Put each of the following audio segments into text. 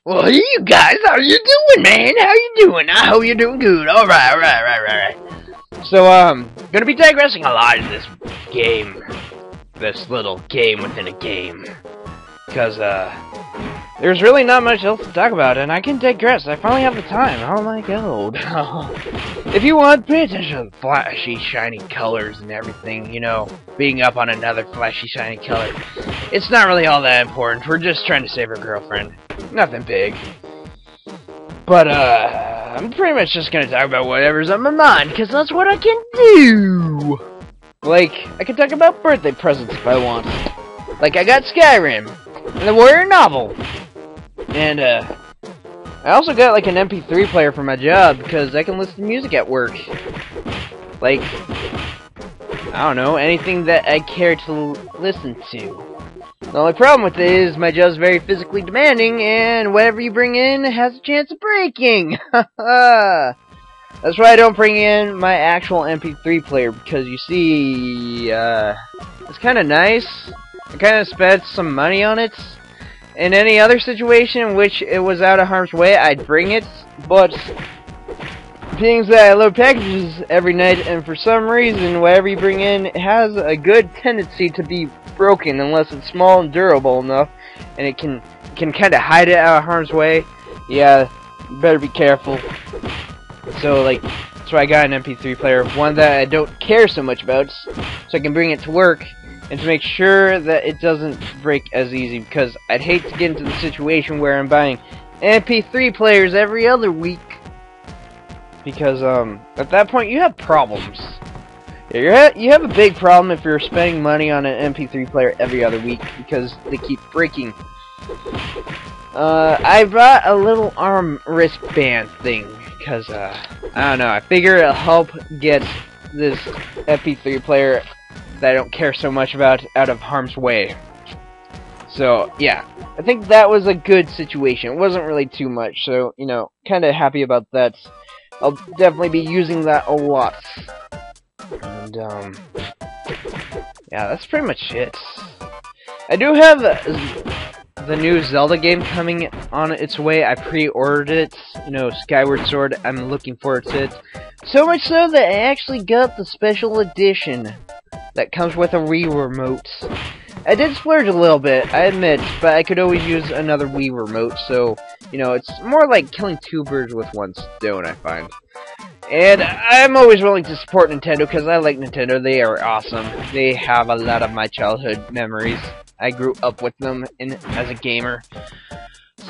Well, hey, you guys, how you doing, man? How you doing? I hope you're doing good. Alright. So, gonna be digressing a lot in this game. This little game within a game. Because, there's really not much else to talk about, and I can digress. I finally have the time. Oh my god. If you want, pay attention to the flashy, shiny colors and everything, you know, being up on another flashy, shiny color. It's not really all that important. We're just trying to save our girlfriend. Nothing big. But, I'm pretty much just gonna talk about whatever's on my mind, because that's what I can do! Like, I can talk about birthday presents if I want. Like, I got Skyrim, and the Warrior novel. And, I also got, like, an MP3 player for my job, because I can listen to music at work. Like, I don't know, anything that I care to listen to. The only problem with it is my job's very physically demanding, and whatever you bring in has a chance of breaking. That's why I don't bring in my actual MP3 player, because you see, it's kind of nice. I kind of spent some money on it. In any other situation in which it was out of harm's way, I'd bring it, but being that I load packages every night, and for some reason, whatever you bring in has a good tendency to be broken unless it's small and durable enough, and it can kind of hide it out of harm's way. Yeah, you better be careful. So, like, that's why I got an MP3 player, one that I don't care so much about, so I can bring it to work, and to make sure that it doesn't break as easy, because I'd hate to get into the situation where I'm buying MP3 players every other week, because, at that point, you have problems. You have a big problem if you're spending money on an MP3 player every other week, because they keep breaking. I bought a little arm wristband thing, because, I don't know, I figure it'll help get this MP3 player that I don't care so much about out of harm's way. So, yeah, I think that was a good situation. It wasn't really too much, so, you know, kind of happy about that. I'll definitely be using that a lot. And, yeah, that's pretty much it. I do have the new Zelda game coming on its way. I pre-ordered it, you know, Skyward Sword. I'm looking forward to it. So much so that I actually got the special edition that comes with a Wii remote. I did splurge a little bit, I admit, but I could always use another Wii remote, so, you know, it's more like killing two birds with one stone, I find. And I'm always willing to support Nintendo, because I like Nintendo. They are awesome. They have a lot of my childhood memories. I grew up with them as a gamer.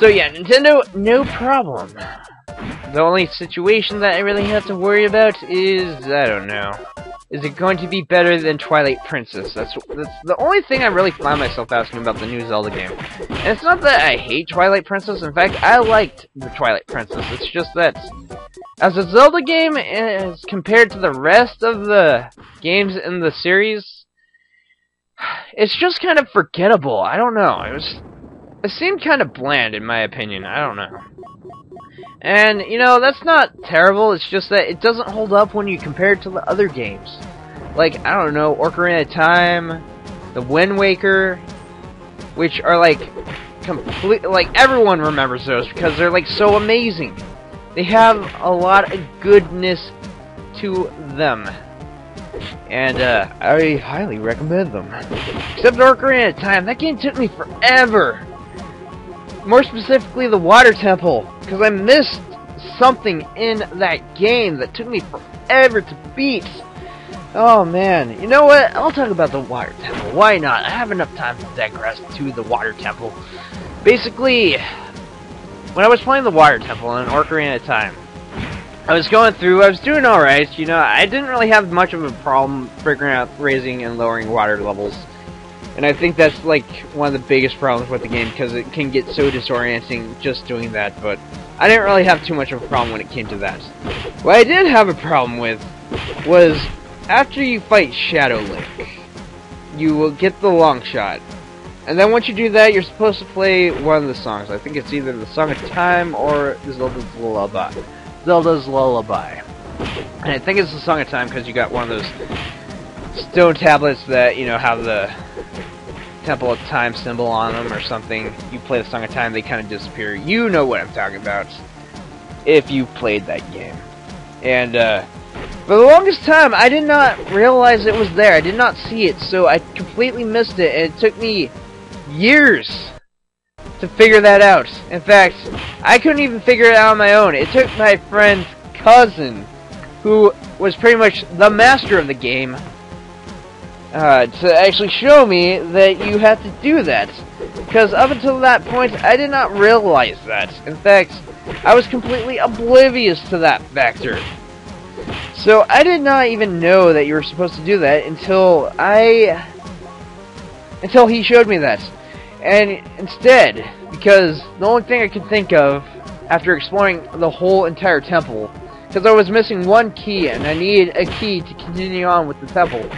So yeah, Nintendo, no problem. The only situation that I really have to worry about is, I don't know. Is it going to be better than Twilight Princess? That's the only thing I really find myself asking about the new Zelda game. And it's not that I hate Twilight Princess. In fact, I liked the Twilight Princess. It's just that, as a Zelda game, as compared to the rest of the games in the series, it's just kind of forgettable. I don't know. It seemed kind of bland, in my opinion. I don't know. And, you know, that's not terrible, it's just that it doesn't hold up when you compare it to the other games. Like, I don't know, Ocarina of Time, the Wind Waker, which are, like, like, everyone remembers those because they're, like, so amazing. They have a lot of goodness to them. And, I highly recommend them. Except Ocarina of Time, that game took me forever. More specifically, the Water Temple, because I missed something in that game that took me forever to beat. Oh man, you know what? I'll talk about the Water Temple. Why not? I have enough time to digress to the Water Temple. Basically, when I was playing the Water Temple in Ocarina of Time, I was going through, I was doing alright, you know, I didn't really have much of a problem figuring out raising and lowering water levels. And I think that's, like, one of the biggest problems with the game, because it can get so disorienting just doing that, but I didn't really have too much of a problem when it came to that. What I did have a problem with was, after you fight Shadow Link, you will get the long shot. And then once you do that, you're supposed to play one of the songs. I think it's either the Song of Time or Zelda's Lullaby. Zelda's Lullaby. And I think it's the Song of Time because you got one of those stone tablets that, you know, have the Temple of Time symbol on them or something. You play the Song of Time, they kind of disappear. You know what I'm talking about if you played that game. And for the longest time, I did not realize it was there. I did not see it, so I completely missed it, and it took me years to figure that out. In fact, I couldn't even figure it out on my own. It took my friend's cousin, who was pretty much the master of the game, to actually show me that you have to do that. Because up until that point, I did not realize that. In fact, I was completely oblivious to that factor. So I did not even know that you were supposed to do that until he showed me that. And instead, because the only thing I could think of after exploring the whole entire temple, because I was missing one key and I needed a key to continue on with the temple.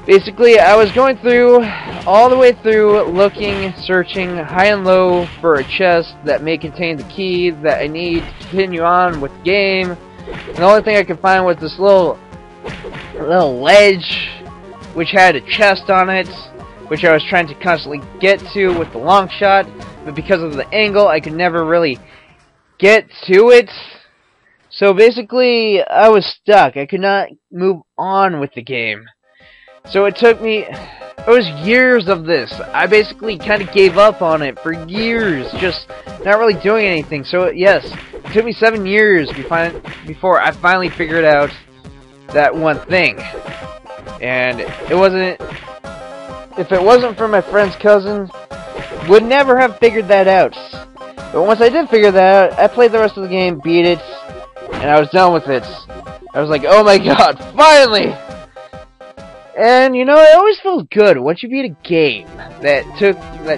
Basically, I was going through, all the way through, looking, searching high and low for a chest that may contain the key that I need to continue on with the game. And the only thing I could find was this little ledge, which had a chest on it, which I was trying to constantly get to with the long shot, but because of the angle, I could never really get to it. So basically, I was stuck. I could not move on with the game. So it took me, it was years of this. I basically kind of gave up on it for years, just not really doing anything. So yes, it took me 7 years before I finally figured out that one thing. And it wasn't, if it wasn't for my friend's cousin, would never have figured that out. But once I did figure that out, I played the rest of the game, beat it, and I was done with it. I was like, oh my god, finally! And you know, it always feels good once you beat a game that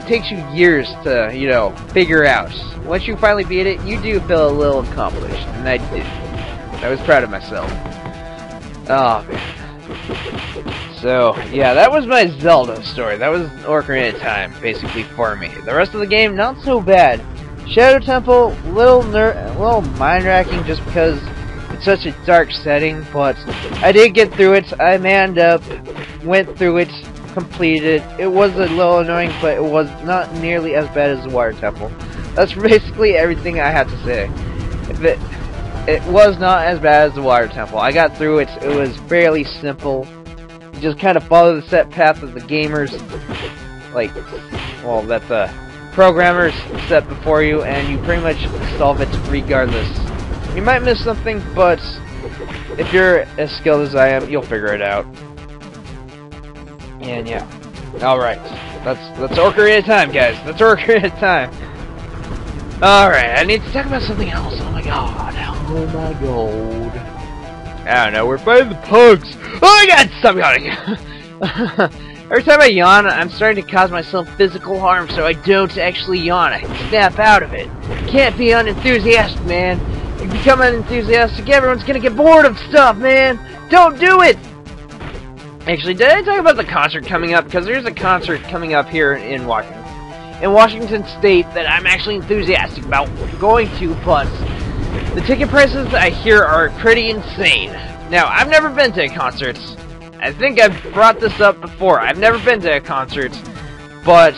takes you years to, you know, figure out. Once you finally beat it, you do feel a little accomplished, and I did. I was proud of myself. Oh man. So yeah, that was my Zelda story. That was Ocarina of Time, basically, for me. The rest of the game, not so bad. Shadow Temple, little mind-racking just because it's such a dark setting, but I did get through it. I manned up, went through it, completed it. It was a little annoying, but it was not nearly as bad as the Water Temple. That's basically everything I have to say. It was not as bad as the Water Temple. I got through it. It was fairly simple. You just kind of follow the set path of the gamers, like, well, that the programmers set before you, and you pretty much solve it regardless. You might miss something, but if you're as skilled as I am, you'll figure it out. And yeah. Alright. That's Ocarina of Time, guys. That's Ocarina of Time. Alright, I need to talk about something else. Oh my god. Oh my god. I don't know, we're fighting the pugs. Oh my god, stop yawning. Every time I yawn, I'm starting to cause myself physical harm, so I don't actually yawn. I snap out of it. Can't be unenthusiastic, man. If you become unenthusiastic, everyone's gonna get bored of stuff, man. Don't do it! Actually, did I talk about the concert coming up? Because there's a concert coming up here in Washington State that I'm actually enthusiastic about going to, but the ticket prices I hear are pretty insane. Now, I've never been to a concert. I think I've brought this up before. I've never been to a concert, but,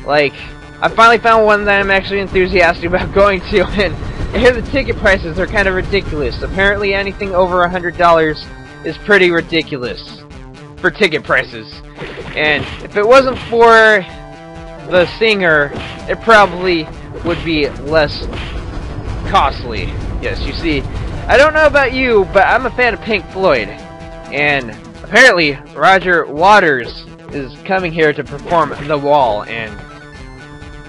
like, I finally found one that I'm actually enthusiastic about going to, and I hear the ticket prices are kind of ridiculous. Apparently anything over $100 is pretty ridiculous for ticket prices. And if it wasn't for the singer, it probably would be less costly. Yes, you see, I don't know about you, but I'm a fan of Pink Floyd. And apparently Roger Waters is coming here to perform The Wall, and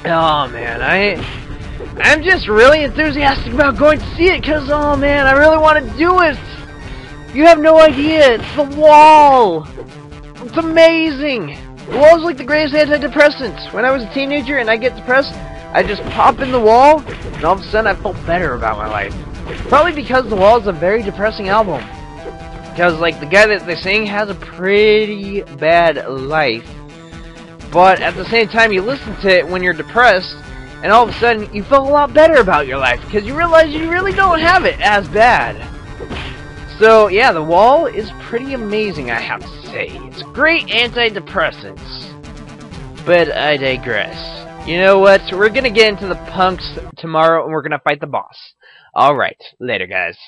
oh man, I'm just really enthusiastic about going to see it, because, oh man, I really want to do it! You have no idea, it's The Wall! It's amazing! The Wall is like the greatest antidepressant. When I was a teenager and I get depressed, I just pop in The Wall, and all of a sudden I felt better about my life. Probably because The Wall is a very depressing album. Because, like, the guy that they sing has a pretty bad life. But at the same time, you listen to it when you're depressed, and all of a sudden, you feel a lot better about your life, because you realize you really don't have it as bad. So, yeah, The Wall is pretty amazing, I have to say. It's great antidepressants. But I digress. You know what? We're gonna get into the punks tomorrow, and we're gonna fight the boss. Alright, later guys.